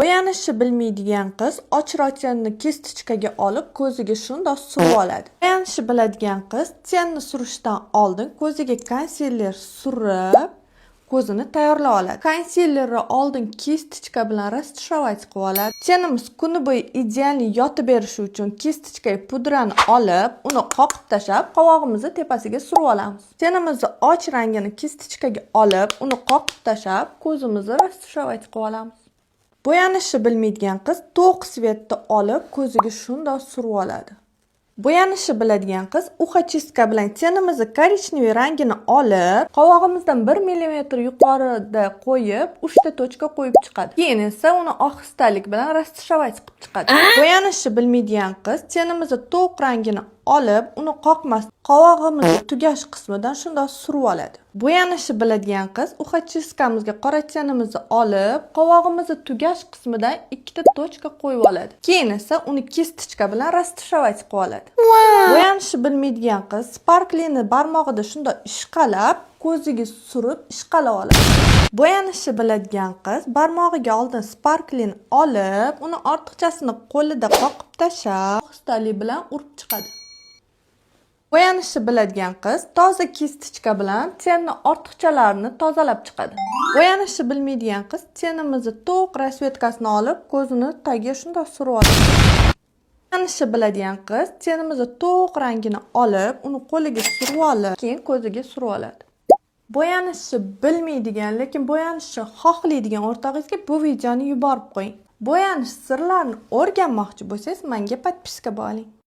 Bo'yanishni bilmaydigan qiz och-rochanni kestichkaga olib ko'ziga shundoq surib oladi. Bo'yanishni biladigan qiz tenni surishdan oldin ko'ziga konsiler surib, ko'zini tayyorlab oladi. Konsilerni oldin kestichka bilan rastashovat qilib oladi. Tenimiz kuni bo'yi ideal yotib berishi uchun kestichkaga pudrani olib, uni qoqib tashlab, qovog'imizni tepasiga surib olamiz. Tenimizni och rangini kestichkaga olib, uni qoqib tashlab, ko'zimizni rastashovat qilib olamiz. Bo'yanishni bilmaydigan qiz to'q svetni olib ko'ziga shundoq surib oladi. Bo'yanishni biladigan qiz uchastka bilan tenimizni korичневый rangini olib, qovog'imizdan 1 mm yuqorida qo'yib, 3 ta точка qo'yib chiqadi. Keyin esa uni ohistalik bilan rastashovat qilib chiqadi. Bo'yanishni bilmaydigan qiz tenimizni to'q rangini olib, uni qoqmasdan qovog'imizni tugash qismidan shundoq surib oladi. Bo'yanishni biladigan qiz uchastkamizga qora tenimizni olib, qovog'imizni tugash qismidan 2 ta точка qo'yib oladi. Keyin esa uni kestichka bilan rastashovat qilib oladi. Bo'yanishni bilmaydigan qiz sparklini barmog'ida shundoq ishqalab, ko'ziga surib ishqalab oladi. Bo'yanishni biladigan qiz barmog'iga oldin sparklini olib, uni ortiqchasini qo'lida qoqib tashlab, ohistalik bilan urib chiqadi. Bo'yanishni biladigan qiz toza kestichka bilan tenni ortiqchalarini tozalab chiqadi. Bo'yanishni bilmaydigan qiz tenimizni to'q rasvetkasini olib, ko'zini tagiga shundoq surib oladi. Bo'yanishni biladigan qiz tenimizni to'q rangini olib, uni qo'liga surib olib, keyin ko'ziga surib oladi. Bo'yanishni bilmaydigan, lekin bo'yanishni xohlaydigan o'rtog'ingizga bu videoni yuborib qo'ying. Bo'yanish sirlarini o'rganmoqchi bo'lsangiz, menga podpiska bo'ling.